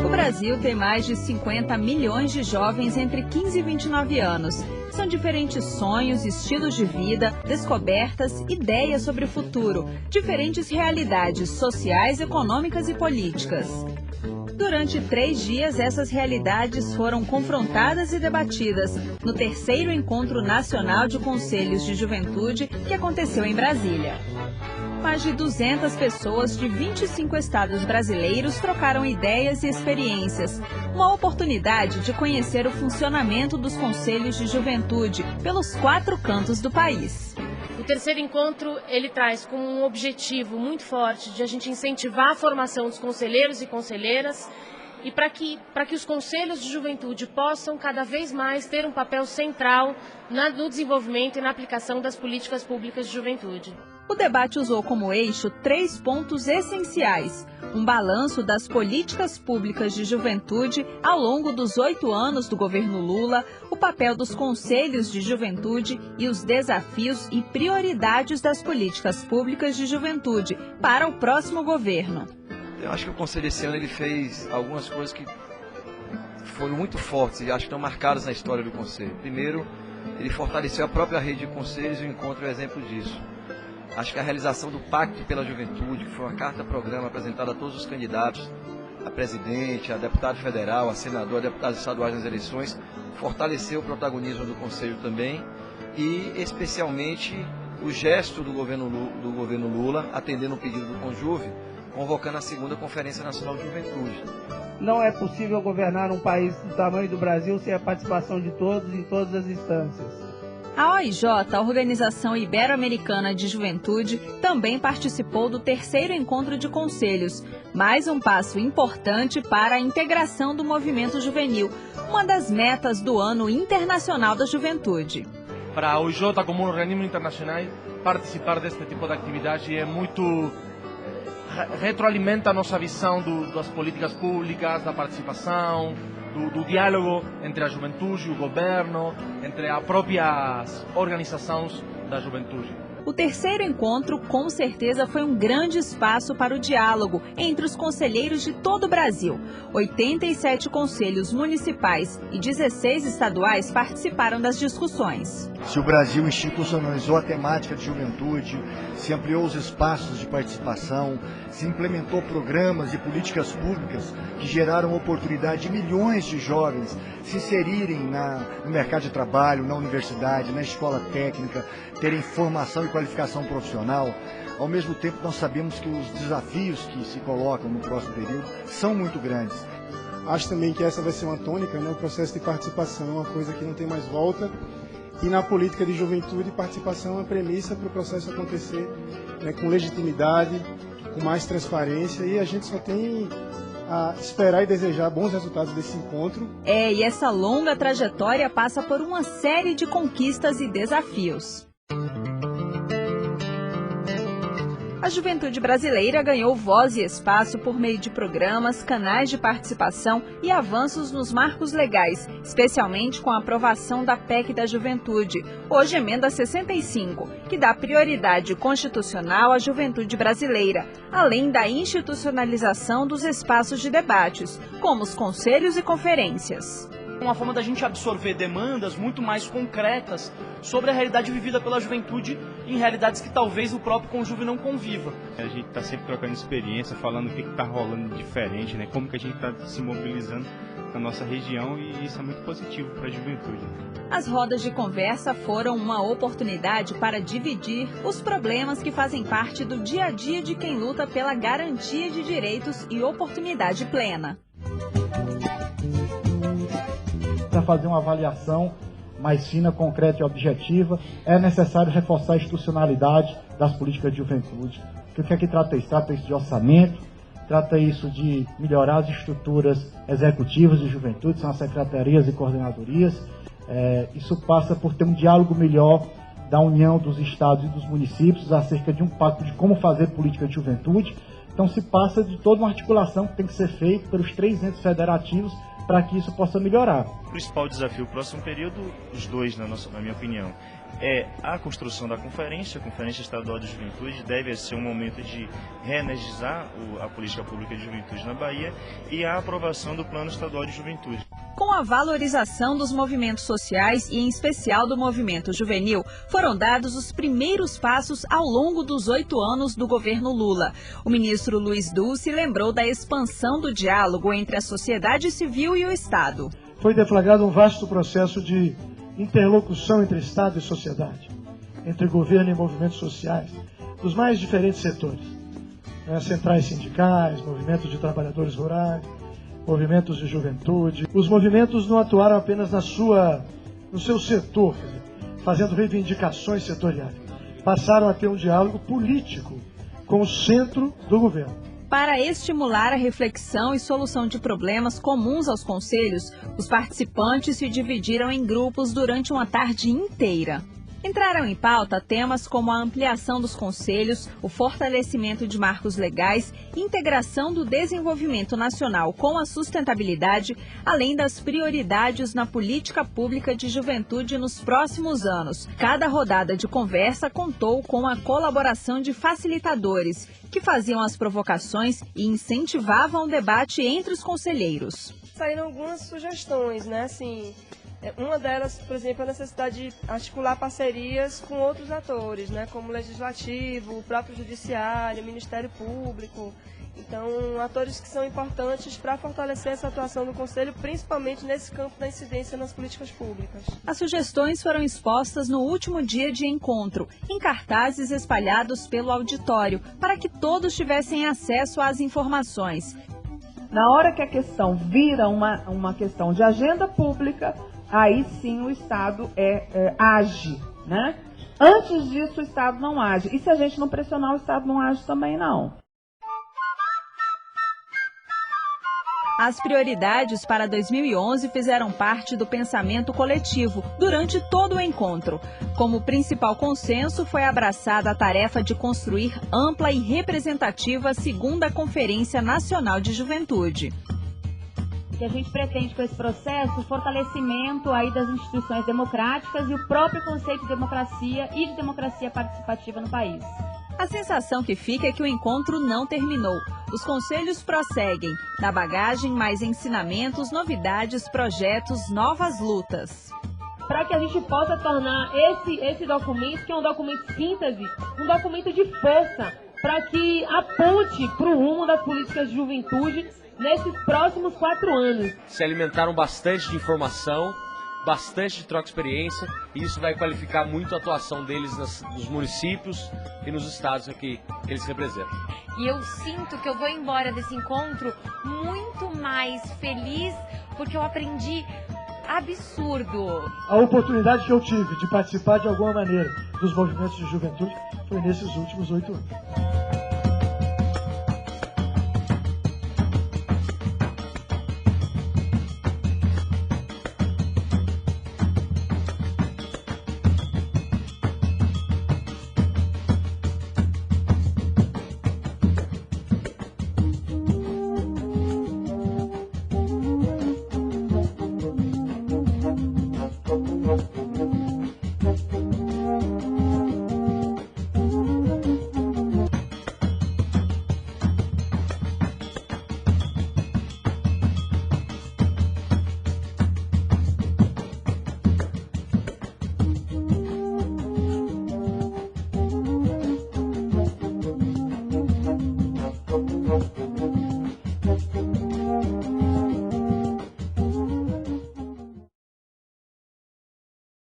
O Brasil tem mais de 50 milhões de jovens entre 15 e 29 anos. São diferentes sonhos, estilos de vida, descobertas, ideias sobre o futuro, diferentes realidades sociais, econômicas e políticas. Durante 3 dias, essas realidades foram confrontadas e debatidas no 3º Encontro Nacional de Conselhos de Juventude, que aconteceu em Brasília. Mais de 200 pessoas de 25 estados brasileiros trocaram ideias e experiências. Uma oportunidade de conhecer o funcionamento dos conselhos de juventude pelos 4 cantos do país. O 3º encontro, ele traz como um objetivo muito forte de a gente incentivar a formação dos conselheiros e conselheiras e para que os conselhos de juventude possam cada vez mais ter um papel central no desenvolvimento e na aplicação das políticas públicas de juventude. O debate usou como eixo 3 pontos essenciais: um balanço das políticas públicas de juventude ao longo dos 8 anos do governo Lula, o papel dos conselhos de juventude e os desafios e prioridades das políticas públicas de juventude para o próximo governo. Eu acho que o Conselho esse ano ele fez algumas coisas que foram muito fortes e acho que estão marcadas na história do Conselho. Primeiro, ele fortaleceu a própria rede de conselhos e o encontro é um exemplo disso. Acho que a realização do Pacto pela Juventude, que foi uma carta-programa apresentada a todos os candidatos, a presidente, a deputado federal, a senador, a deputados estaduais nas eleições, fortaleceu o protagonismo do Conselho também e, especialmente, o gesto do governo Lula, atendendo o pedido do Conjuve, convocando a 2ª Conferência Nacional de Juventude. Não é possível governar um país do tamanho do Brasil sem a participação de todos em todas as instâncias. A OIJ, a Organização Ibero-Americana de Juventude, também participou do 3º Encontro de Conselhos, mais um passo importante para a integração do movimento juvenil, uma das metas do Ano Internacional da Juventude. Para a OIJ, como um organismo internacional, participar deste tipo de atividade é muito retroalimenta a nossa visão das políticas públicas, da participação, do diálogo entre a juventude e o governo, entre as próprias organizações da juventude. O 3º encontro, com certeza, foi um grande espaço para o diálogo entre os conselheiros de todo o Brasil. 87 conselhos municipais e 16 estaduais participaram das discussões. Se o Brasil institucionalizou a temática de juventude, se ampliou os espaços de participação, se implementou programas e políticas públicas que geraram oportunidade de milhões de jovens se inserirem no mercado de trabalho, na universidade, na escola técnica, terem formação e qualificação profissional. Ao mesmo tempo, nós sabemos que os desafios que se colocam no próximo período são muito grandes. Acho também que essa vai ser uma tônica, né? O processo de participação é uma coisa que não tem mais volta. E na política de juventude, participação é uma premissa para o processo acontecer, né, com legitimidade, com mais transparência, e a gente só tem a esperar e desejar bons resultados desse encontro. E essa longa trajetória passa por uma série de conquistas e desafios. A juventude brasileira ganhou voz e espaço por meio de programas, canais de participação e avanços nos marcos legais, especialmente com a aprovação da PEC da Juventude, hoje Emenda 65, que dá prioridade constitucional à juventude brasileira, além da institucionalização dos espaços de debates, como os conselhos e conferências. Uma forma da gente absorver demandas muito mais concretas sobre a realidade vivida pela juventude em realidades que talvez o próprio Conjuve não conviva. A gente está sempre trocando experiência, falando o que está rolando diferente, né? Como que a gente está se mobilizando na nossa região, e isso é muito positivo para a juventude. As rodas de conversa foram uma oportunidade para dividir os problemas que fazem parte do dia a dia de quem luta pela garantia de direitos e oportunidade plena. Para fazer uma avaliação mais fina, concreta e objetiva, é necessário reforçar a institucionalidade das políticas de juventude. O que é que trata isso? Trata isso de orçamento, trata isso de melhorar as estruturas executivas de juventude, são as secretarias e coordenadorias. Isso passa por ter um diálogo melhor da união dos estados e dos municípios acerca de um pacto de como fazer política de juventude. Então se passa de toda uma articulação que tem que ser feita pelos 3 entes federativos para que isso possa melhorar. O principal desafio do próximo período, os dois, na minha opinião, é a construção da Conferência. A Conferência Estadual de Juventude deve ser um momento de reenergizar a política pública de juventude na Bahia e a aprovação do Plano Estadual de Juventude. Com a valorização dos movimentos sociais e, em especial, do movimento juvenil, foram dados os primeiros passos ao longo dos 8 anos do governo Lula. O ministro Luiz Dulce lembrou da expansão do diálogo entre a sociedade civil e o Estado. Foi deflagrado um vasto processo de interlocução entre Estado e sociedade, entre governo e movimentos sociais, dos mais diferentes setores. Centrais sindicais, movimentos de trabalhadores rurais, movimentos de juventude. Os movimentos não atuaram apenas no seu setor, fazendo reivindicações setoriais. Passaram a ter um diálogo político com o centro do governo. Para estimular a reflexão e solução de problemas comuns aos conselhos, os participantes se dividiram em grupos durante uma tarde inteira. Entraram em pauta temas como a ampliação dos conselhos, o fortalecimento de marcos legais, integração do desenvolvimento nacional com a sustentabilidade, além das prioridades na política pública de juventude nos próximos anos. Cada rodada de conversa contou com a colaboração de facilitadores, que faziam as provocações e incentivavam o debate entre os conselheiros. Saíram algumas sugestões, né, assim... Uma delas, por exemplo, é a necessidade de articular parcerias com outros atores, né, como o Legislativo, o próprio Judiciário, o Ministério Público. Então, atores que são importantes para fortalecer essa atuação do Conselho, principalmente nesse campo da incidência nas políticas públicas. As sugestões foram expostas no último dia de encontro, em cartazes espalhados pelo auditório, para que todos tivessem acesso às informações. Na hora que a questão vira uma questão de agenda pública, aí sim o Estado age, né? Antes disso o Estado não age. E se a gente não pressionar, o Estado não age também não. As prioridades para 2011 fizeram parte do pensamento coletivo durante todo o encontro. Como principal consenso, foi abraçada a tarefa de construir ampla e representativa segunda Conferência Nacional de Juventude. Que a gente pretende com esse processo o fortalecimento aí das instituições democráticas e o próprio conceito de democracia e de democracia participativa no país. A sensação que fica é que o encontro não terminou. Os conselhos prosseguem. Na bagagem, mais ensinamentos, novidades, projetos, novas lutas. Para que a gente possa tornar esse documento, que é um documento síntese, um documento de força, para que aponte para o rumo das políticas de juventude nesses próximos 4 anos. Se alimentaram bastante de informação, bastante de troca de experiência, e isso vai qualificar muito a atuação deles nos municípios e nos estados que eles representam. E eu sinto que eu vou embora desse encontro muito mais feliz, porque eu aprendi absurdo. A oportunidade que eu tive de participar de alguma maneira dos movimentos de juventude foi nesses últimos 8 anos.